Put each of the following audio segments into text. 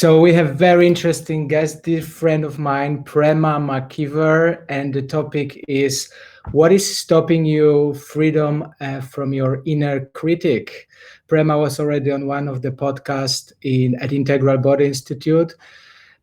So we have very interesting guest, dear friend of mine, Prema McKeever, and the topic is what is stopping you freedom from your inner critic. Prema was already on one of the podcasts at Integral Body Institute.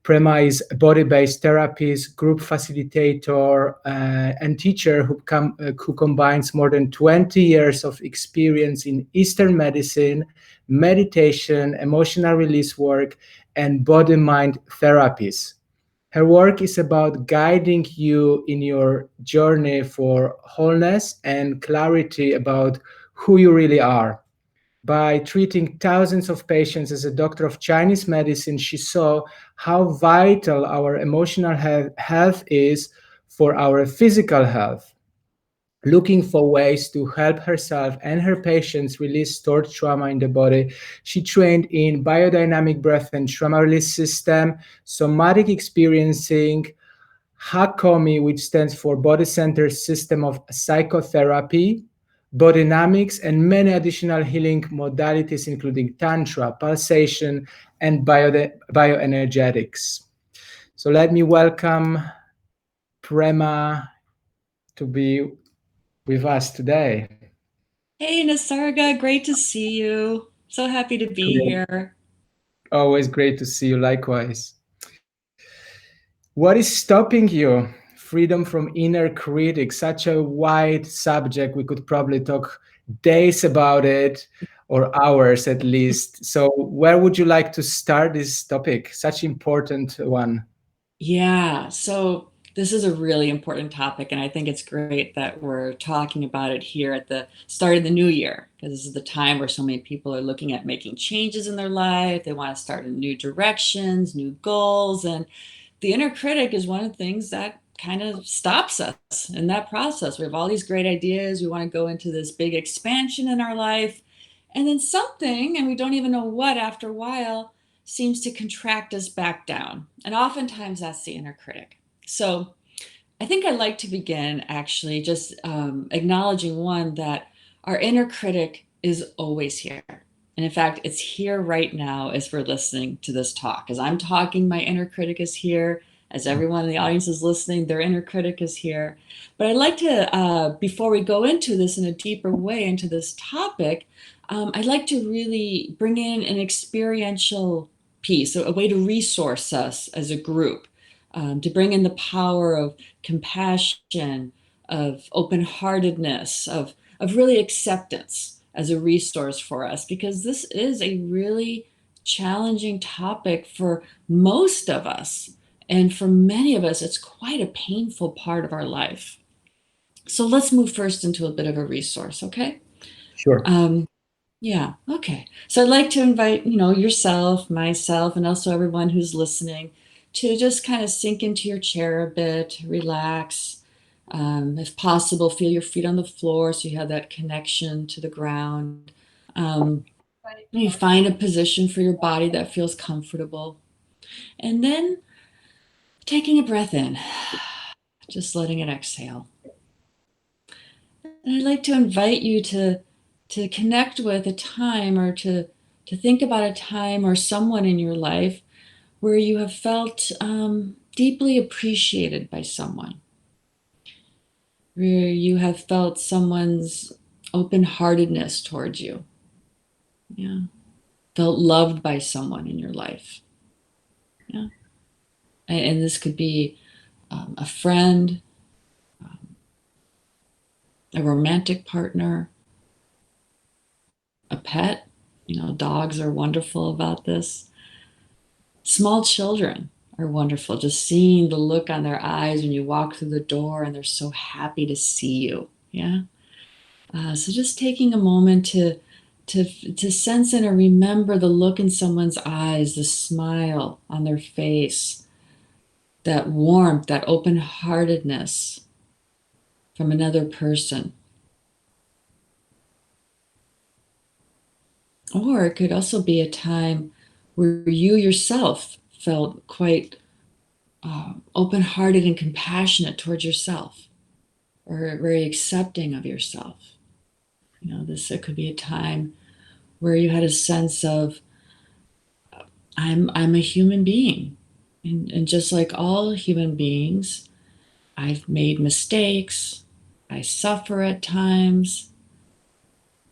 Prema is a body-based therapist, group facilitator, and teacher who combines more than 20 years of experience in Eastern medicine, meditation, emotional release work, and body-mind therapies. Her work is about guiding you in your journey for wholeness and clarity about who you really are. By treating thousands of patients as a doctor of Chinese medicine, she saw how vital our emotional health is for our physical health. Looking for ways to help herself and her patients release stored trauma in the body, she trained in biodynamic breath and trauma release system, somatic experiencing, HACOMI, which stands for Body Centered System of Psychotherapy, BioDynamics, and many additional healing modalities, including Tantra, pulsation, and bioenergetics. So let me welcome Prema to be with us today. Hey, Nisarga, great to see you. So happy to be here. Always great to see you, likewise. What is stopping you? Freedom from inner critic, such a wide subject. We could probably talk days about it or hours at least. So, where would you like to start this topic? Such important one. Yeah, so this is a really important topic, and I think it's great that we're talking about it here at the start of the new year, because this is the time where so many people are looking at making changes in their life. They want to start in new directions, new goals, and the inner critic is one of the things that kind of stops us in that process. We have all these great ideas. We want to go into this big expansion in our life, and then something, and we don't even know what after a while, seems to contract us back down. And oftentimes that's the inner critic. So I think I'd like to begin actually just acknowledging one, that our inner critic is always here. And in fact, it's here right now as we're listening to this talk. As I'm talking, my inner critic is here. As everyone in the audience is listening, their inner critic is here. But I'd like to, before we go into this in a deeper way, into this topic, I'd like to really bring in an experiential piece, a way to resource us as a group, to bring in the power of compassion, of open-heartedness, of really acceptance as a resource for us, because this is a really challenging topic for most of us. And for many of us, it's quite a painful part of our life. So let's move first into a bit of a resource, okay? Sure. Yeah, okay. So I'd like to invite, yourself, myself, and also everyone who's listening to just kind of sink into your chair a bit, relax. If possible, feel your feet on the floor so you have that connection to the ground. You find a position for your body that feels comfortable. And then taking a breath in, just letting it exhale. And I'd like to invite you to connect with a time, or to think about a time or someone in your life where you have felt deeply appreciated by someone, where you have felt someone's open-heartedness towards you. Yeah. Felt loved by someone in your life. Yeah. And this could be a friend, a romantic partner, a pet. Dogs are wonderful about this. Small children are wonderful. Just seeing the look on their eyes when you walk through the door and they're so happy to see you. Yeah. So just taking a moment to sense and remember the look in someone's eyes, the smile on their face, that warmth, that open-heartedness from another person. Or it could also be a time where you yourself felt quite open-hearted and compassionate towards yourself, or very accepting of yourself. It could be a time where you had a sense of I'm a human being. And just like all human beings, I've made mistakes. I suffer at times.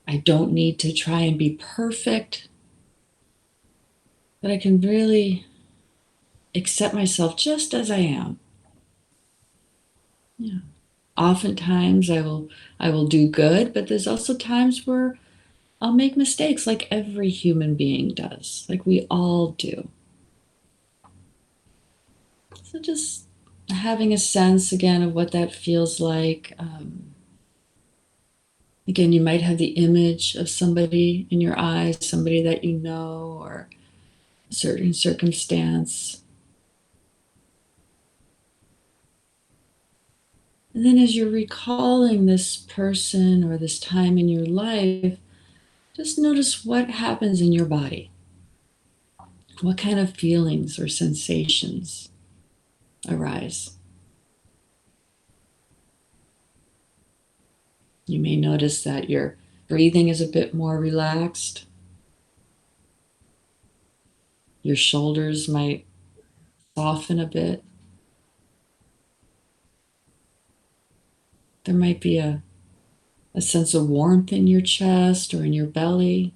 I don't need to try and be perfect, but I can really accept myself just as I am. Yeah. Oftentimes I will do good, but there's also times where I'll make mistakes like every human being does, like we all do. So just having a sense again of what that feels like. Again, you might have the image of somebody in your eyes, somebody that you know, or a certain circumstance. And then as you're recalling this person or this time in your life, just notice what happens in your body. What kind of feelings or sensations arise? You may notice that your breathing is a bit more relaxed. Your shoulders might soften a bit. There might be a sense of warmth in your chest or in your belly.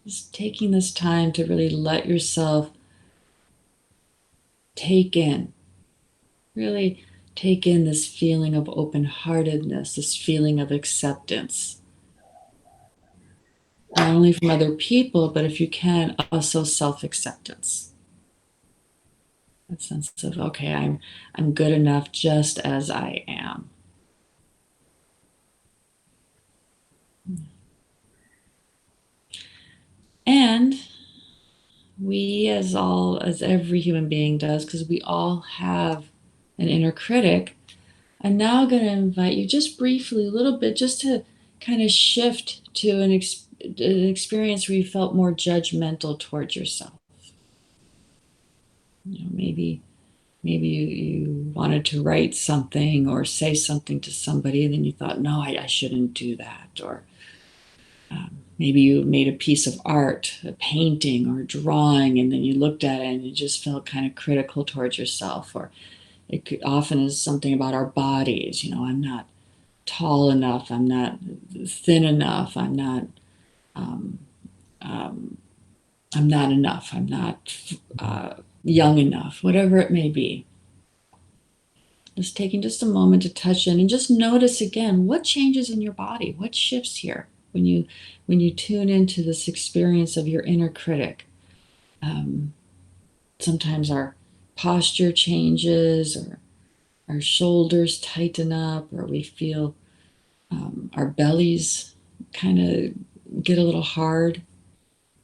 Just taking this time to really let yourself really take in this feeling of open-heartedness, this feeling of acceptance. Not only from other people, but if you can, also self-acceptance. That sense of, okay, I'm good enough just as I am. And we, as every human being does, because we all have an inner critic, I'm now going to invite you just briefly, a little bit, just to kind of shift to an experience where you felt more judgmental towards yourself. Maybe you wanted to write something or say something to somebody, and then you thought, no, I shouldn't do that. Or maybe you made a piece of art, a painting or a drawing, and then you looked at it and you just felt kind of critical towards yourself. Or often is something about our bodies. I'm not tall enough, I'm not thin enough, I'm not enough, I'm not young enough, whatever it may be. Just taking just a moment to touch in and just notice again what changes in your body, what shifts here when you tune into this experience of your inner critic. Sometimes our posture changes, or our shoulders tighten up, or we feel our bellies kind of get a little hard.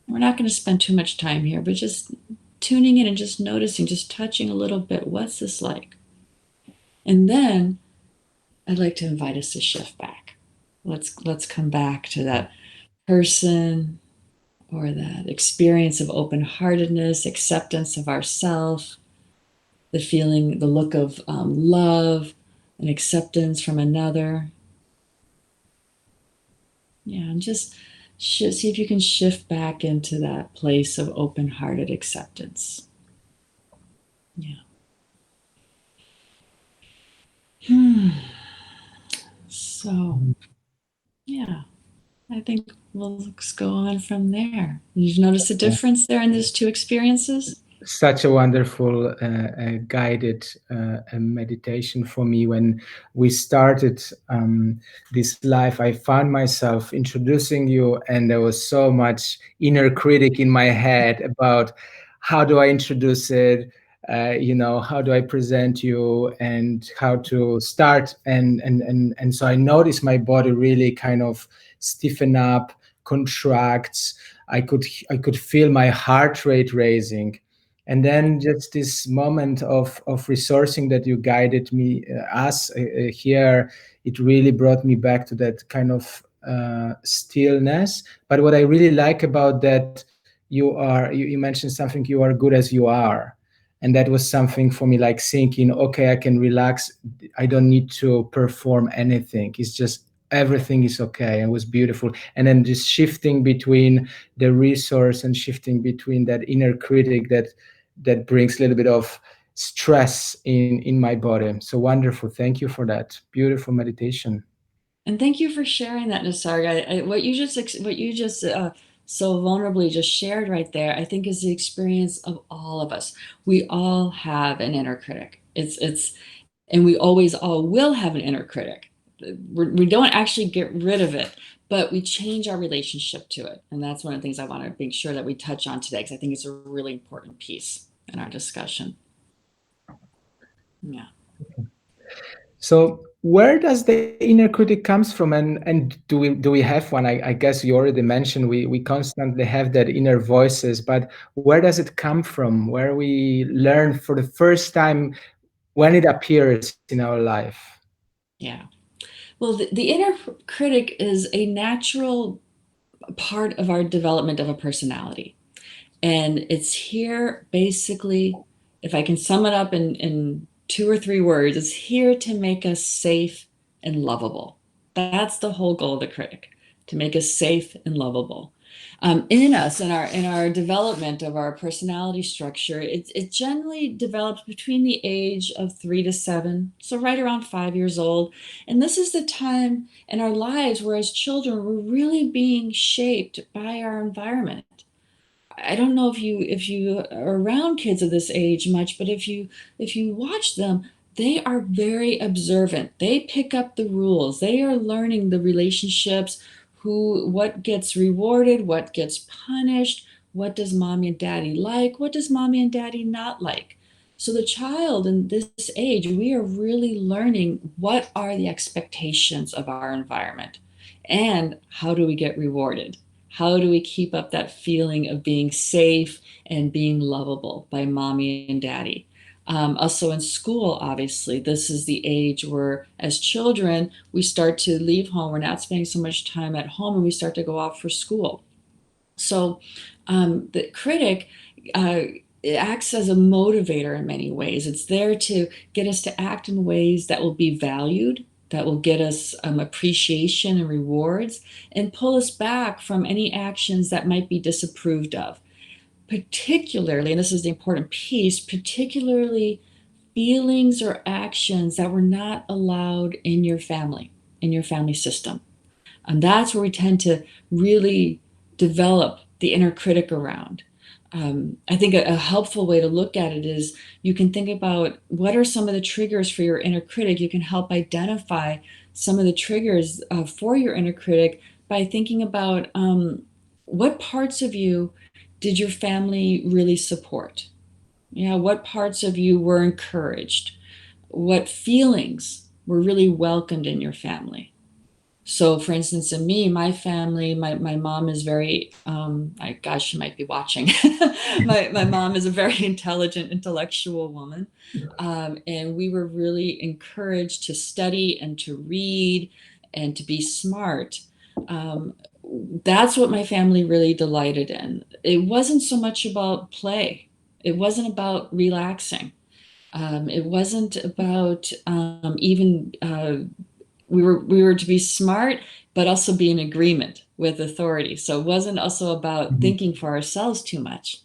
We're not going to spend too much time here, but just tuning in and just noticing, just touching a little bit. What's this like? And then I'd like to invite us to shift back. Let's come back to that person or that experience of open-heartedness, acceptance of ourself, the feeling, the look of love and acceptance from another. Yeah, and just see if you can shift back into that place of open-hearted acceptance. Yeah. So, yeah, I think we'll just go on from there. You've noticed a difference there in these two experiences? Such a wonderful guided meditation for me. When we started this life, I found myself introducing you, and there was so much inner critic in my head about how do I introduce it, how do I present you, and how to start. And so I noticed my body really kind of stiffen up, contracts. I could feel my heart rate raising. And then just this moment of resourcing that you guided me us here, it really brought me back to that kind of stillness. But what I really like about that, you mentioned something, you are good as you are. And that was something for me, like thinking, okay, I can relax, I don't need to perform anything, it's just everything is okay. It was beautiful. And then just shifting between the resource and shifting between that inner critic that brings a little bit of stress in my body. So wonderful. Thank you for that beautiful meditation. And thank you for sharing that, Nisarga. What you just so vulnerably just shared right there, I think is the experience of all of us. We all have an inner critic. And we always all will have an inner critic. We don't actually get rid of it, but we change our relationship to it. And that's one of the things I want to make sure that we touch on today, because I think it's a really important piece in our discussion. Yeah. So where does the inner critic comes from, and do we have one? I guess you already mentioned we constantly have that inner voices, but where does it come from? Where we learn for the first time when it appears in our life? Yeah. Well, the inner critic is a natural part of our development of a personality. And it's here basically, if I can sum it up in 2 or 3 words, it's here to make us safe and lovable. That's the whole goal of the critic, to make us safe and lovable. In us, in our development of our personality structure, it generally develops between the age of 3 to 7, so right around 5 years old. And this is the time in our lives where, as children, we're really being shaped by our environment. I don't know if you are around kids of this age much, but if you watch them, they are very observant. They pick up the rules. They are learning the relationships, what gets rewarded, what gets punished, what does mommy and daddy like, what does mommy and daddy not like. So the child in this age, we are really learning what are the expectations of our environment and how do we get rewarded. How do we keep up that feeling of being safe and being lovable by mommy and daddy? Also in school, obviously, this is the age where, as children, we start to leave home. We're not spending so much time at home, and we start to go off for school. So the critic it acts as a motivator in many ways. It's there to get us to act in ways that will be valued, that will get us appreciation and rewards, and pull us back from any actions that might be disapproved of. Particularly, and this is the important piece, particularly feelings or actions that were not allowed in your family system. And that's where we tend to really develop the inner critic around. I think a helpful way to look at it is you can think about what are some of the triggers for your inner critic. You can help identify some of the triggers for your inner critic by thinking about what parts of you did your family really support? What parts of you were encouraged? What feelings were really welcomed in your family? So, for instance, in me, my family, my mom is very, gosh, she might be watching. My mom is a very intelligent, intellectual woman. And we were really encouraged to study and to read and to be smart. That's what my family really delighted in. It wasn't so much about play. It wasn't about relaxing. It wasn't about even we were to be smart, but also be in agreement with authority. So it wasn't also about thinking for ourselves too much.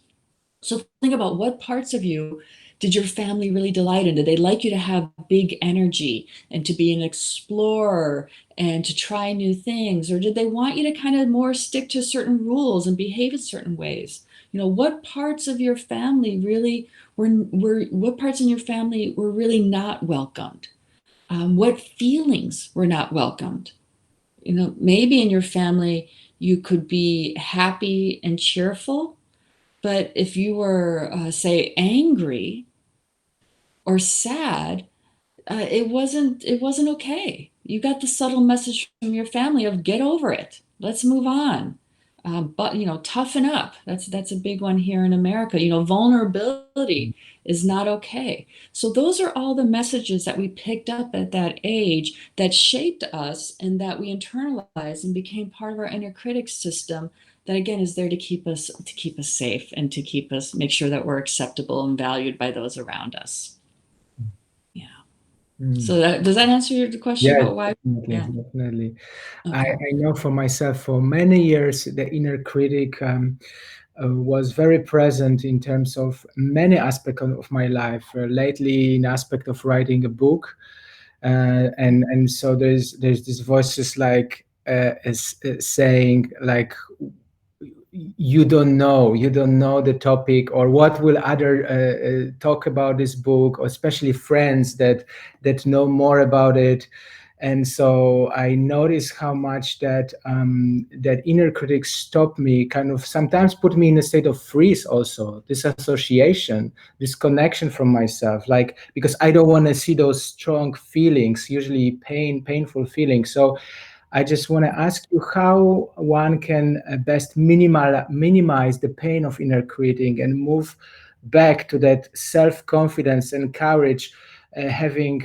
So think about what parts of you did your family really delight in? Did they like you to have big energy and to be an explorer and to try new things? Or did they want you to kind of more stick to certain rules and behave in certain ways? What parts of your family really what parts in your family were really not welcomed? What feelings were not welcomed? Maybe in your family you could be happy and cheerful, but if you were, say, angry or sad, it wasn't okay. You got the subtle message from your family of get over it. Let's move on. But toughen up. That's a big one here in America. Vulnerability is not okay. So those are all the messages that we picked up at that age that shaped us and that we internalized and became part of our inner critic system. That again is there to keep us safe and to make sure that we're acceptable and valued by those around us. Yeah. So does that answer your question Yes, about why? definitely, Yeah. definitely. Okay. I know for myself, for many years, the inner critic was very present in terms of many aspects of my life. Lately, in aspect of writing a book, and so there's these voices like saying like, you don't know the topic, or what will other talk about this book, or especially friends that know more about it. And so I notice how much that inner critic stopped me, kind of sometimes put me in a state of freeze, also disassociation, disconnection from myself, like, because I don't want to see those strong feelings, usually painful feelings. So I just want to ask you how one can best minimize the pain of inner critic and move back to that self-confidence and courage, having,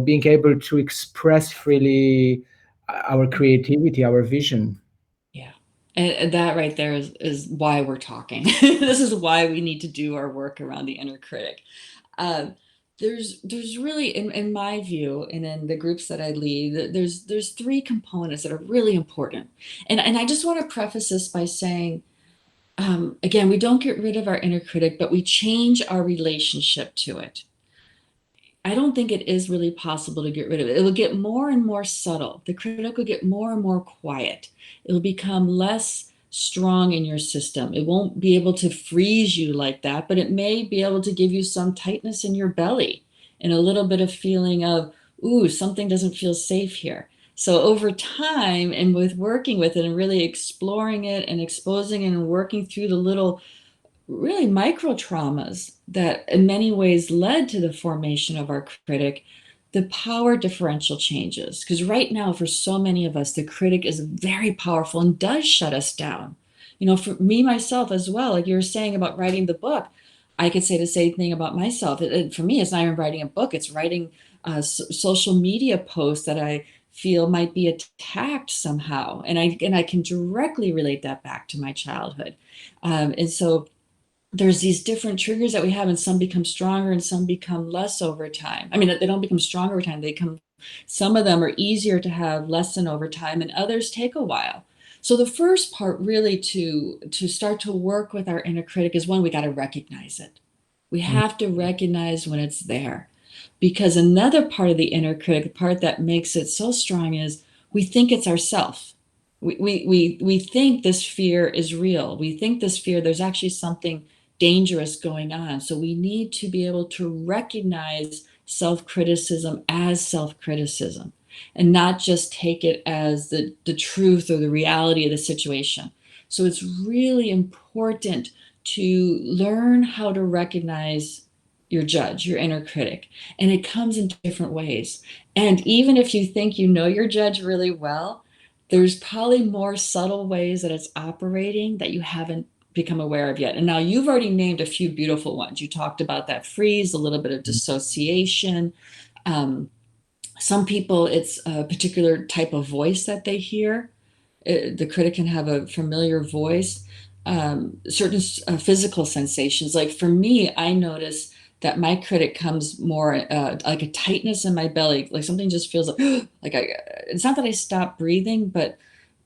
being able to express freely our creativity, our vision. Yeah. And that right there is why we're talking. This is why we need to do our work around the inner critic. Uh, there's really, in my view, and in the groups that I lead, there's three components that are really important. And I just want to preface this by saying, again, we don't get rid of our inner critic, but we change our relationship to it. I don't think it is really possible to get rid of it. It will get more and more subtle. The critic will get more and more quiet. It will become less strong in your system. It won't be able to freeze you like that, but it may be able to give you some tightness in your belly and a little bit of feeling of, ooh, something doesn't feel safe here. So over time, and with working with it and really exploring it and exposing it and working through the little really micro traumas that in many ways led to the formation of our critic, the power differential changes. Because right now, for so many of us, the critic is very powerful and does shut us down. You know, for me, myself as well, like you were saying about writing the book, I could say the same thing about myself. For me, it's not even writing a book, it's writing social media posts that I feel might be attacked somehow. And I can directly relate that back to my childhood. And so there's these different triggers that we have, and some become stronger and some become less over time. I mean, they don't become stronger over time. Some of them are easier to have lessen over time, and others take a while. So the first part really to start to work with our inner critic is, one, we got to recognize it. We have to recognize when it's there. Because another part of the inner critic, the part that makes it so strong, is we think it's ourself. We think this fear is real. We think this fear, there's actually something dangerous going on. So we need to be able to recognize self-criticism as self-criticism and not just take it as the truth or the reality of the situation. So it's really important to learn how to recognize your judge, your inner critic. And it comes in different ways. And even if you think you know your judge really well, there's probably more subtle ways that it's operating that you haven't become aware of yet. And now you've already named a few beautiful ones. You talked about that freeze, a little bit of dissociation. Some people, it's a particular type of voice that they hear. The critic can have a familiar voice. Certain physical sensations. Like for me, I notice that my critic comes more like a tightness in my belly, like something just feels like it's not that I stop breathing, but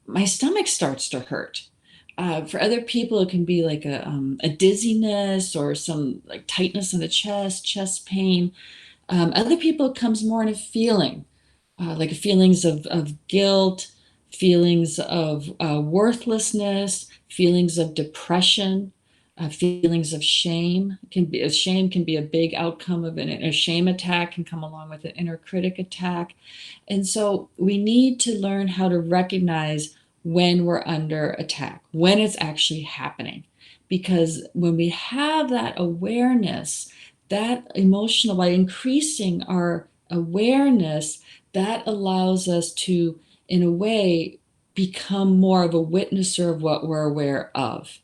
my stomach starts to hurt. For other people, it can be like a dizziness or some like tightness in the chest pain. Other people, it comes more in a feeling, like feelings of guilt, feelings of worthlessness, feelings of depression, feelings of shame. Shame can be a big outcome of a shame attack, can come along with an inner critic attack. And so we need to learn how to recognize when we're under attack, when it's actually happening. Because when we have that awareness, that emotional, by increasing our awareness, that allows us to, in a way, become more of a witnesser of what we're aware of.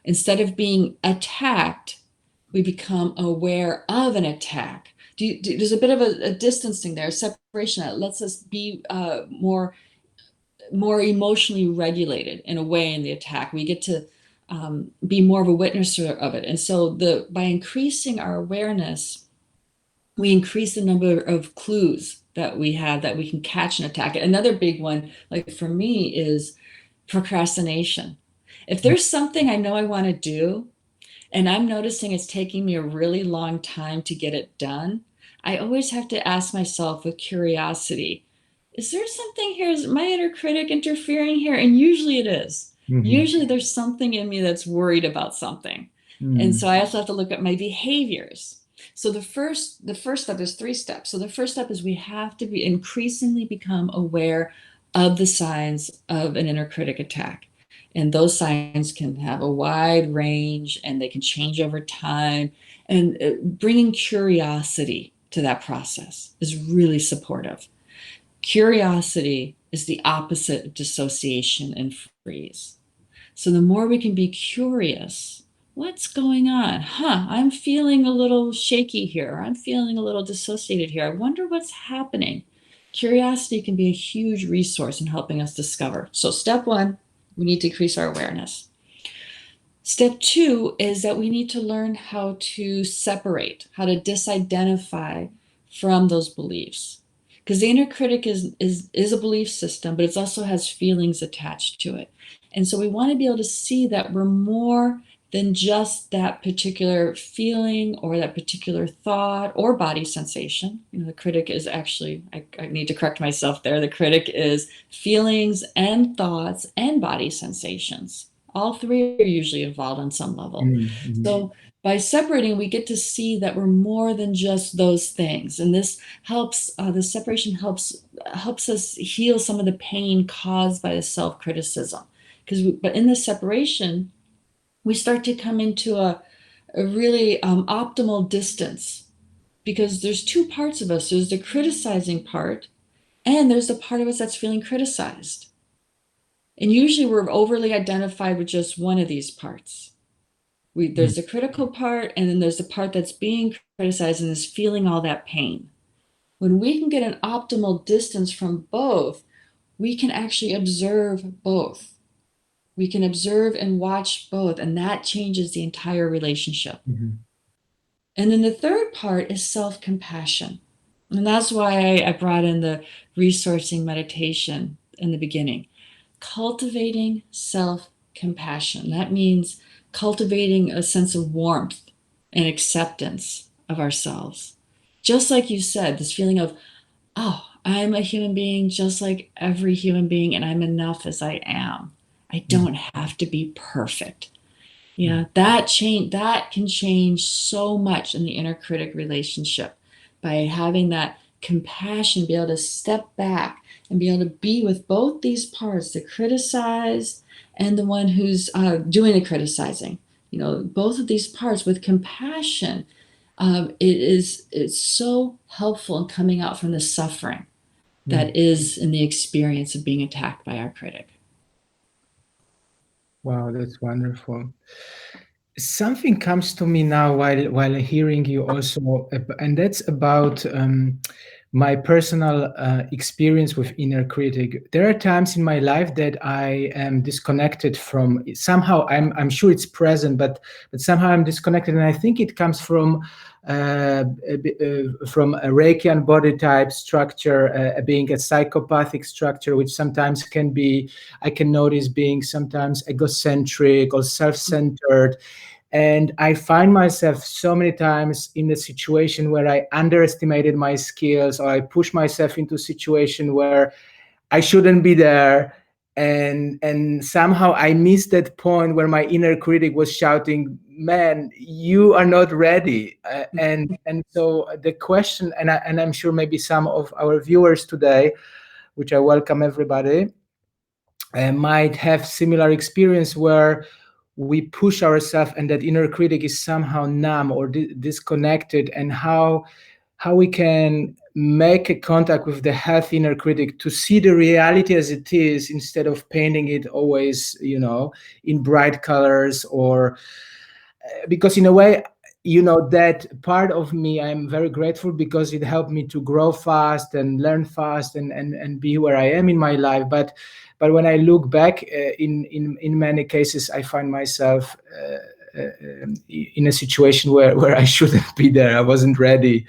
Instead of being attacked, we become aware of an attack. There's a bit of a distancing there, a separation that lets us be more emotionally regulated in a way in the attack. We get to be more of a witnesser of it. And so by increasing our awareness, we increase the number of clues that we have that we can catch and attack it. Another big one, like for me, is procrastination. If there's something I know I want to do, and I'm noticing it's taking me a really long time to get it done, I always have to ask myself with curiosity, is there something here? Is my inner critic interfering here? And usually it is. Usually there's something in me that's worried about something. And so I also have to look at my behaviors. So the first step, there's 3 steps. So the first step is we have to be increasingly become aware of the signs of an inner critic attack. And those signs can have a wide range and they can change over time. And bringing curiosity to that process is really supportive. Curiosity is the opposite of dissociation and freeze. So the more we can be curious, what's going on? I'm feeling a little shaky here. I'm feeling a little dissociated here. I wonder what's happening. Curiosity can be a huge resource in helping us discover. So step 1, we need to increase our awareness. Step 2 is that we need to learn how to separate, how to disidentify from those beliefs. Because the inner critic is a belief system, but it also has feelings attached to it. And so we want to be able to see that we're more than just that particular feeling or that particular thought or body sensation. The critic is actually, I need to correct myself there. The critic is feelings and thoughts and body sensations. All 3 are usually involved on some level. So by separating, we get to see that we're more than just those things. And this helps, the separation helps us heal some of the pain caused by the self-criticism. But in this separation, we start to come into a really optimal distance, because there's 2 parts of us. There's the criticizing part, and there's the part of us that's feeling criticized. And usually we're overly identified with just one of these parts. There's the critical part, and then there's the part that's being criticized and is feeling all that pain. When we can get an optimal distance from both, we can actually observe both. We can observe and watch both, and that changes the entire relationship. And then the third part is self-compassion. And that's why I brought in the resourcing meditation in the beginning. Cultivating self-compassion. That means cultivating a sense of warmth and acceptance of ourselves. Just like you said, this feeling of, I'm a human being just like every human being, and I'm enough as I am. I don't have to be perfect. That can change so much in the inner critic relationship by having that compassion, be able to step back and be able to be with both these parts, the criticized and the one who's doing the criticizing. Both of these parts with compassion. It's so helpful in coming out from the suffering that is in the experience of being attacked by our critic. Wow, that's wonderful. Something comes to me now while hearing you also, and that's about my personal experience with inner critic. There are times in my life that I am disconnected from. Somehow, I'm sure it's present, but somehow I'm disconnected, and I think it comes from a Reichian body type structure, being a psychopathic structure, which sometimes can be, I can notice being sometimes egocentric or self-centered. And I find myself so many times in a situation where I underestimated my skills, or I push myself into a situation where I shouldn't be there. And somehow I missed that point where my inner critic was shouting, man, you are not ready. And so the question, and I'm sure maybe some of our viewers today, which I welcome everybody, might have similar experience where we push ourselves and that inner critic is somehow numb or disconnected, and how we can make a contact with the healthy inner critic to see the reality as it is, instead of painting it always, in bright colors, or because in a way, that part of me, I'm very grateful, because it helped me to grow fast and learn fast and be where I am in my life. But when I look back, in many cases, I find myself in a situation where I shouldn't be there. I wasn't ready,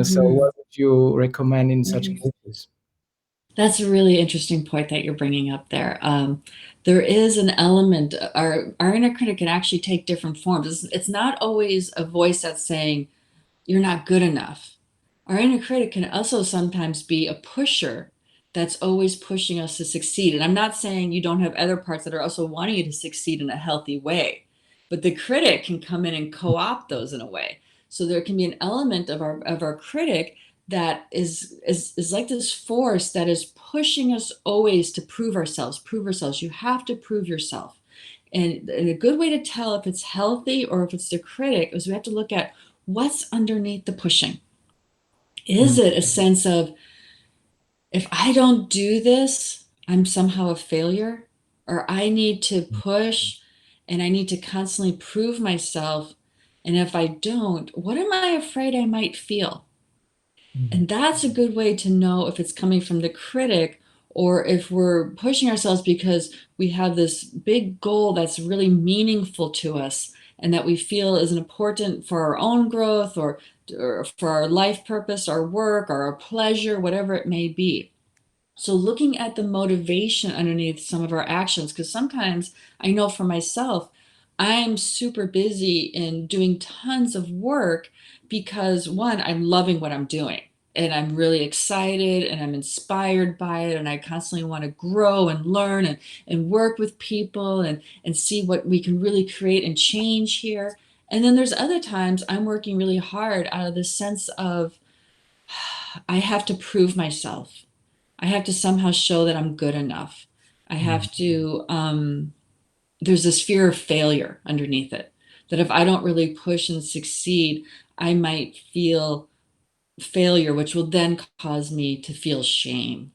So what would you recommend in such cases? That's a really interesting point that you're bringing up there. There is an element, our inner critic can actually take different forms. It's not always a voice that's saying, you're not good enough. Our inner critic can also sometimes be a pusher that's always pushing us to succeed. And I'm not saying you don't have other parts that are also wanting you to succeed in a healthy way, but the critic can come in and co-opt those in a way. So there can be an element of our critic that is like this force that is pushing us always to prove ourselves, prove ourselves. You have to prove yourself. And a good way to tell if it's healthy or if it's the critic is we have to look at what's underneath the pushing. Is it a sense of, if I don't do this, I'm somehow a failure, or I need to push and I need to constantly prove myself? And if I don't, what am I afraid I might feel? And that's a good way to know if it's coming from the critic or if we're pushing ourselves because we have this big goal that's really meaningful to us and that we feel is important for our own growth or for our life purpose, our work, or our pleasure, whatever it may be. So looking at the motivation underneath some of our actions, because sometimes I know for myself, I'm super busy in doing tons of work because one, I'm loving what I'm doing and I'm really excited and I'm inspired by it. And I constantly want to grow and learn and work with people and see what we can really create and change here. And then there's other times I'm working really hard out of the sense of I have to prove myself. I have to somehow show that I'm good enough. I have to, there's this fear of failure underneath it, that if I don't really push and succeed, I might feel failure, which will then cause me to feel shame.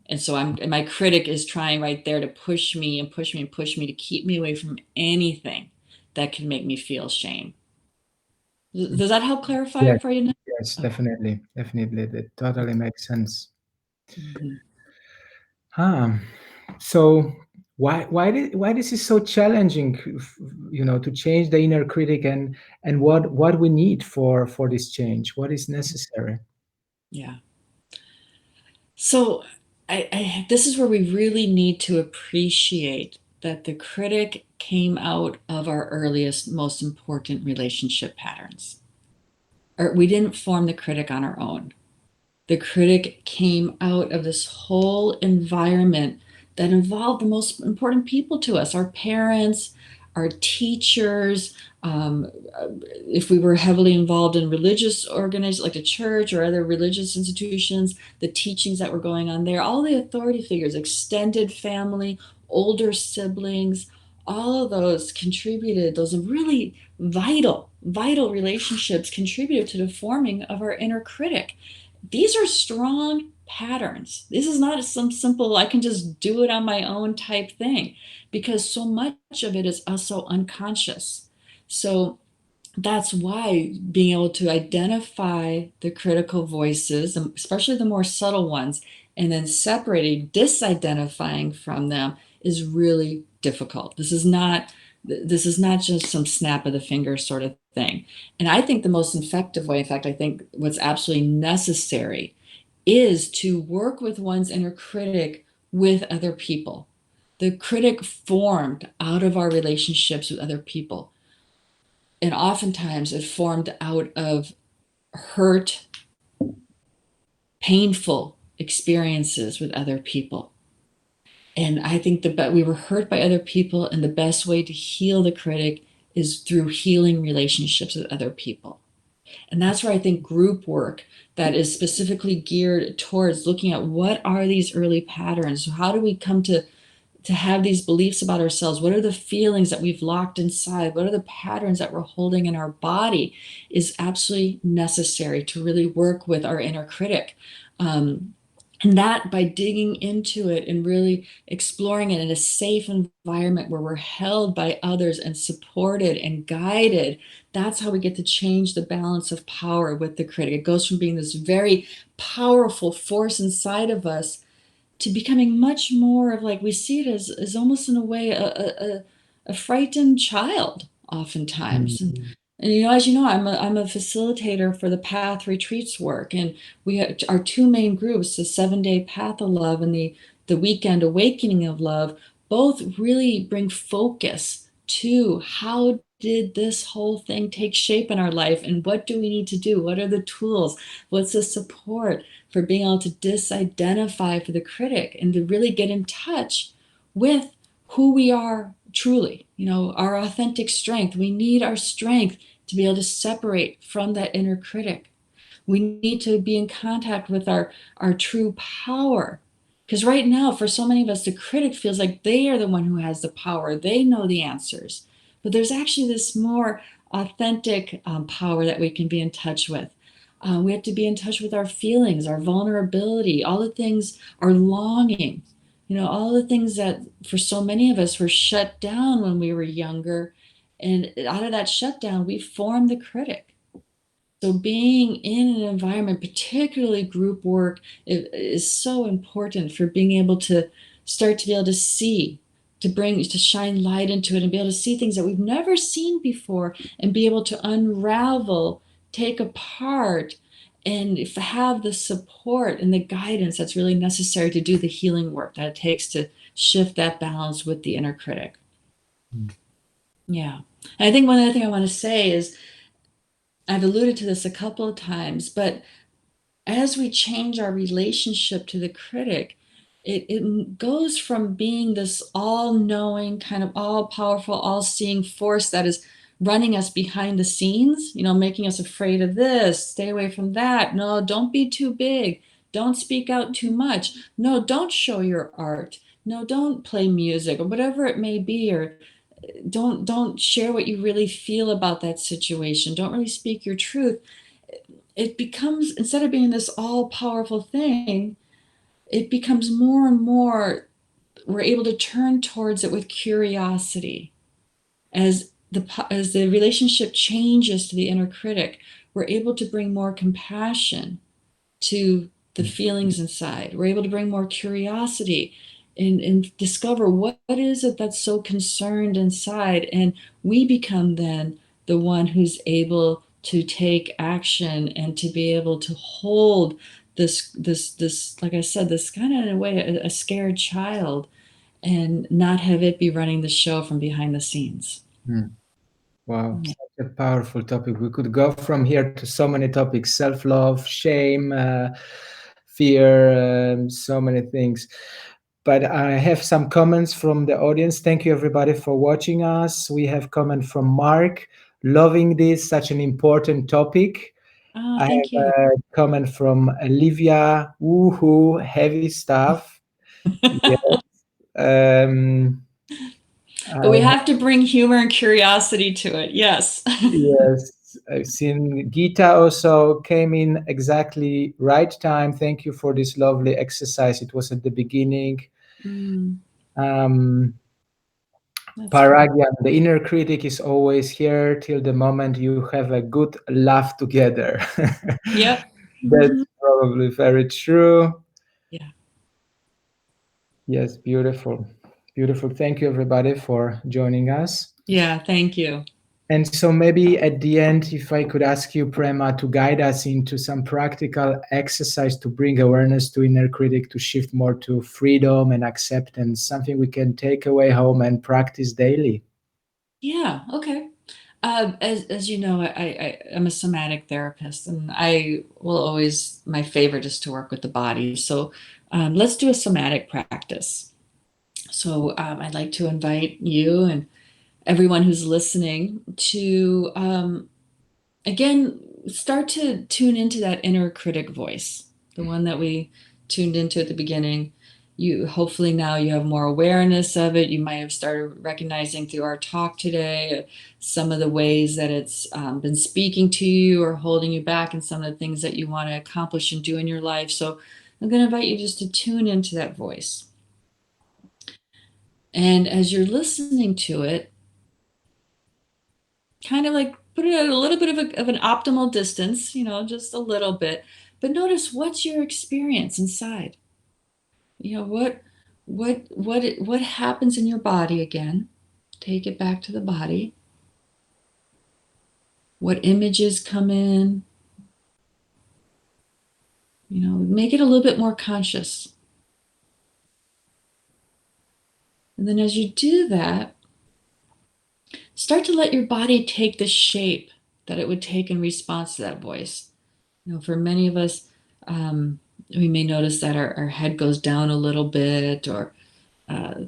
And so and my critic is trying right there to push me and push me and push me to keep me away from anything that can make me feel shame. Does that help clarify Yes, it for you now? yes, Okay. definitely. That totally makes sense. Mhm. So why this is so challenging, to change the inner critic, and what we need for this change, what is necessary? Yeah. So this is where we really need to appreciate that the critic came out of our earliest, most important relationship patterns. Or we didn't form the critic on our own. The critic came out of this whole environment that involved the most important people to us, our parents, our teachers. If we were heavily involved in religious organizations like the church or other religious institutions, the teachings that were going on there, all the authority figures, extended family, older siblings, all of those contributed, those really vital relationships contributed to the forming of our inner critic. These are strong patterns. This is not some simple, I can just do it on my own type thing, because so much of it is also unconscious. So that's why being able to identify the critical voices, especially the more subtle ones, and then separating, disidentifying from them is really difficult. This is not just some snap of the finger sort of thing. And I think the most effective way, in fact, I think what's absolutely necessary is to work with one's inner critic with other people. The critic formed out of our relationships with other people. And oftentimes it formed out of hurt, painful experiences with other people. And I think that we were hurt by other people, and the best way to heal the critic is through healing relationships with other people. And that's where I think group work that is specifically geared towards looking at what are these early patterns? How do we come to have these beliefs about ourselves? What are the feelings that we've locked inside? What are the patterns that we're holding in our body is absolutely necessary to really work with our inner critic. And that by digging into it and really exploring it in a safe environment where we're held by others and supported and guided, that's how we get to change the balance of power with the critic. It goes from being this very powerful force inside of us to becoming much more of, like, we see it as almost in a way a frightened child oftentimes. And And as you know, I'm a facilitator for the Path Retreats work, and we have our two main groups, the 7-day Path of Love and the Weekend Awakening of Love, both really bring focus to how did this whole thing take shape in our life, and what do we need to do? What are the tools? What's the support for being able to disidentify for the critic and to really get in touch with who we are truly, our authentic strength. We need our strength to be able to separate from that inner critic. We need to be in contact with our true power. Because right now, for so many of us, the critic feels like they are the one who has the power. They know the answers. But there's actually this more authentic power that we can be in touch with. We have to be in touch with our feelings, our vulnerability, all the things, our longing, all the things that for so many of us were shut down when we were younger. And out of that shutdown, we form the critic. So being in an environment, particularly group work, is so important for being able to start to be able to see, to shine light into it and be able to see things that we've never seen before and be able to unravel, take apart, and have the support and the guidance that's really necessary to do the healing work that it takes to shift that balance with the inner critic. Yeah. And I think one other thing I want to say is, I've alluded to this a couple of times, but as we change our relationship to the critic, it goes from being this all-knowing, kind of all-powerful, all-seeing force that is running us behind the scenes, making us afraid of this, stay away from that. No, don't be too big. Don't speak out too much. No, don't show your art. No, don't play music, or whatever it may be, or don't share what you really feel about that situation. Don't really speak your truth. It becomes, instead of being this all-powerful thing, it becomes more and more, we're able to turn towards it with curiosity. As the relationship changes to the inner critic, we're able to bring more compassion to the feelings inside. We're able to bring more curiosity and discover what is it that's so concerned inside. And we become then the one who's able to take action and to be able to hold this, like I said, this kind of, in a way, a scared child, and not have it be running the show from behind the scenes. Wow, such a powerful topic. We could go from here to so many topics: self-love, shame, fear, so many things. But I have some comments from the audience. Thank you, everybody, for watching us. We have comment from Mark, loving this, such an important topic. I Thank you. have a comment from Olivia, woohoo, heavy stuff. Yes. But we have to bring humor and curiosity to it. Yes. Yes, I've seen Gita also came in exactly right time. Thank you for this lovely exercise. It was at the beginning. Paragyan, the inner critic is always here till the moment you have a good laugh together. Yep. That's probably very true. Yeah. Yes, beautiful. Beautiful. Thank you, everybody, for joining us. Yeah, thank you. And so maybe at the end, if I could ask you, Prema, to guide us into some practical exercise to bring awareness to inner critic, to shift more to freedom and acceptance, something we can take away home and practice daily. Yeah, okay. As you know, I'm a somatic therapist, and I will always, my favorite is to work with the body. So let's do a somatic practice. So I'd like to invite you and everyone who's listening to, again, start to tune into that inner critic voice, the one that we tuned into at the beginning. You hopefully now you have more awareness of it. You might have started recognizing through our talk today some of the ways that it's been speaking to you or holding you back in some of the things that you want to accomplish and do in your life. So I'm going to invite you just to tune into that voice. And as you're listening to it, kind of like put it at a little bit of an optimal distance, just a little bit. But notice, what's your experience inside? What happens in your body again? Take it back to the body. what images come in. Make it a little bit more conscious. And then as you do that, start to let your body take the shape that it would take in response to that voice. For many of us, we may notice that our head goes down a little bit, or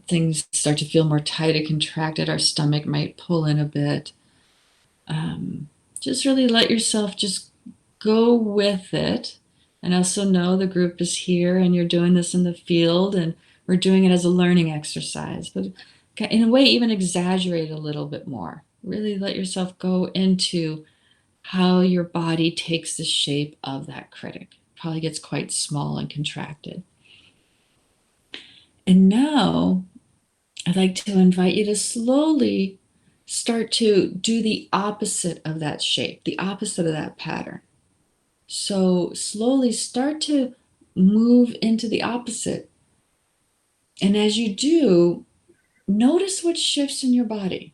things start to feel more tight and contracted. Our stomach might pull in a bit. Just really let yourself just go with it. And also know the group is here and you're doing this in the field, and we're doing it as a learning exercise. But in a way, even exaggerate a little bit more. Really let yourself go into how your body takes the shape of that critic. Probably gets quite small and contracted. And now I'd like to invite you to slowly start to do the opposite of that shape, the opposite of that pattern. So slowly start to move into the opposite. And as you do, notice what shifts in your body.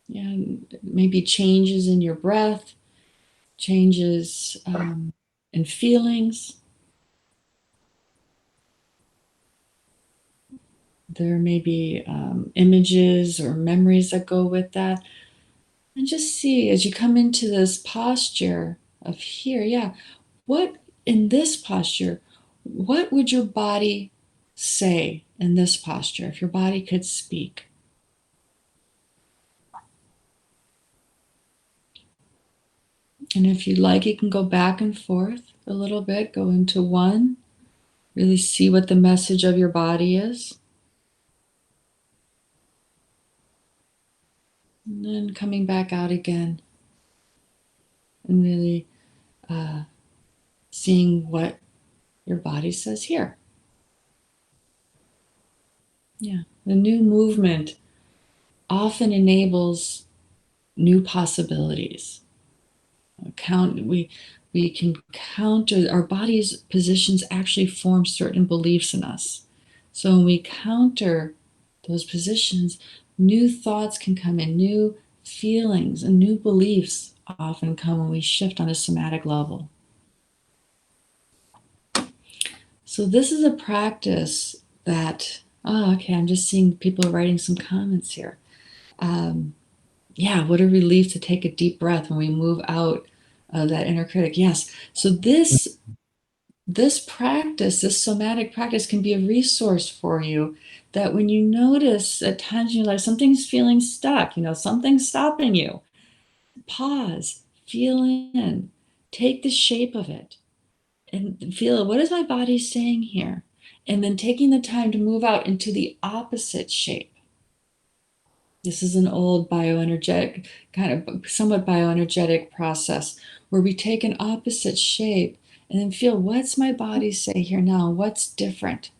Yeah, maybe changes in your breath, changes in feelings. There may be images or memories that go with that. And just see as you come into this posture of here, what in this posture, what would your body say in this posture if your body could speak? And if you like, you can go back and forth a little bit, go into one, really see what the message of your body is. And then coming back out again and really seeing what your body says here. Yeah, the new movement often enables new possibilities. We can counter, our body's positions actually form certain beliefs in us. So when we counter those positions, new thoughts can come in, new feelings and new beliefs often come when we shift on a somatic level. So this is a practice that, I'm just seeing people writing some comments here. What a relief to take a deep breath when we move out of that inner critic. Yes. So this practice, this somatic practice, can be a resource for you, that when you notice at times in your life something's feeling stuck, something's stopping you, pause, feel in, take the shape of it, and feel, what is my body saying here? And then taking the time to move out into the opposite shape. This is an old bioenergetic, kind of somewhat bioenergetic process where we take an opposite shape and then feel, what's my body say here now? What's different?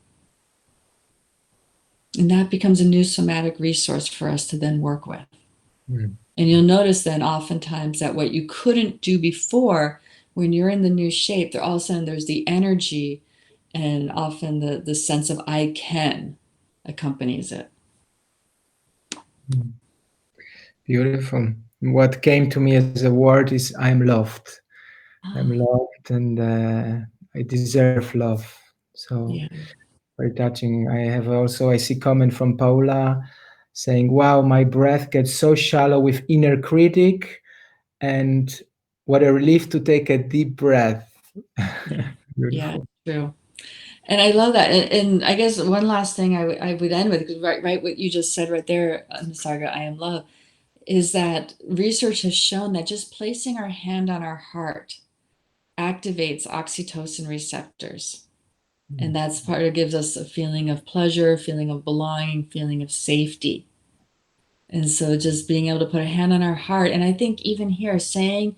And that becomes a new somatic resource for us to then work with. Mm. And you'll notice then oftentimes that what you couldn't do before, when you're in the new shape, all of a sudden there's the energy and often the sense of I can accompanies it. Beautiful. What came to me as a word is I'm loved. I'm loved, and I deserve love. So very touching. I see comment from Paula saying, wow, my breath gets so shallow with inner critic, and what a relief to take a deep breath. Yeah, true. And I love that. And I guess one last thing I would end with, because right what you just said right there, Nisarga, I am love, is that research has shown that just placing our hand on our heart activates oxytocin receptors. And that's part of gives us a feeling of pleasure, feeling of belonging, feeling of safety. And so just being able to put a hand on our heart. And I think even here, saying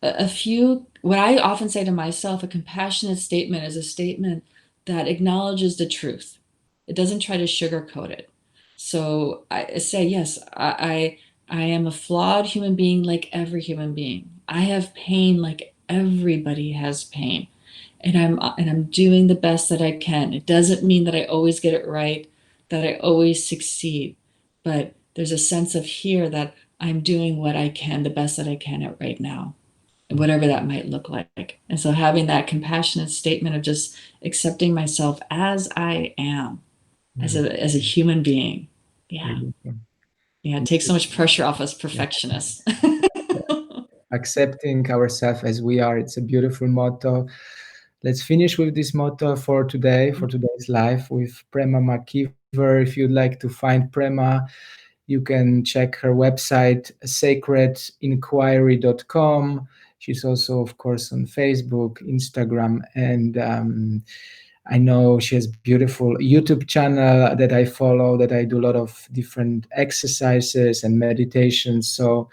a few, what I often say to myself, a compassionate statement is a statement that acknowledges the truth. It doesn't try to sugarcoat it. So I say, yes, I am a flawed human being like every human being. I have pain like everybody has pain. And I'm doing the best that I can. It doesn't mean that I always get it right, that I always succeed. But there's a sense of here that I'm doing what I can, the best that I can at right now, whatever that might look like. And so having that compassionate statement of just accepting myself as I am, as a human being. Yeah. Yeah, it takes so much pressure off us perfectionists. Accepting ourselves as we are, it's a beautiful motto. Let's finish with this motto for today, for today's life, with Prema McKeever. If you'd like to find Prema, you can check her website, sacredinquiry.com. She's also, of course, on Facebook, Instagram, and I know she has beautiful YouTube channel that I follow, that I do a lot of different exercises and meditations. So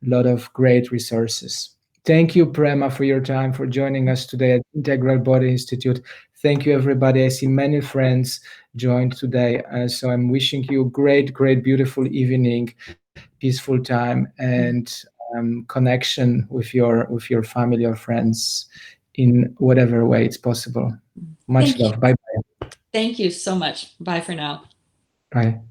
a lot of great resources. Thank you, Prema, for your time, for joining us today at Integral Body Institute. Thank you, everybody. I see many friends joined today. So I'm wishing you a great, great, beautiful evening, peaceful time, and connection with your family or friends in whatever way it's possible. Much love. Bye-bye. Thank you so much. Bye for now. Bye.